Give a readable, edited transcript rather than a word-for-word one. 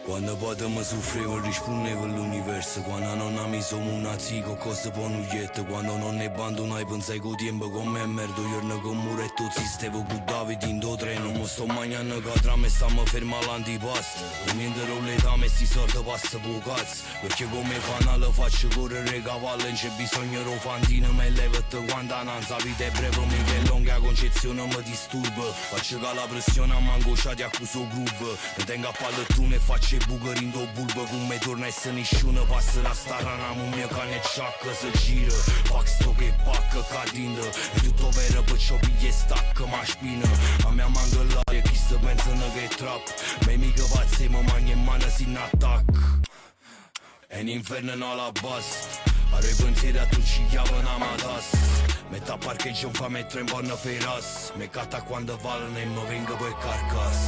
Quando potemo soffrire rispondeva l'universo. Quando non ami siamo un nazico, cosa può non yet. Quando non ne abbandonai pensai che tempo con me merda. Giorno con muretto zistevo con Davide in do treno. Ma sto mangiando che tra me stiamo fermi all'antipasto. E mentre roulette sti soldi passa po' cazzo. Perché come fanale faccio correre cavallo. Non c'è bisogno di fantina, me levate quando nanza. Vita è breve, mi che lunga concezione mi disturba. Faccio che la pressione m'angosciati a questo groove. Mi tengo a pallettone e faccio bucări în două bulbă. Cum mi torna să nișună. Pasă la stara n-am un mie ca neceacă să giră. Fac stoc e pacă ca dindă. E tutto vero pe ciopie staccă ma spină. A mea mangălare chi să pensano che è trap. Mai mică pazze mă manie în mană sin atac. E in inferno no la bas. Are pensieri a tu ci chiava na matas. Metà parcheggio fa mettere in panna feras. Me cata quando valano e mi vengo poi carcas.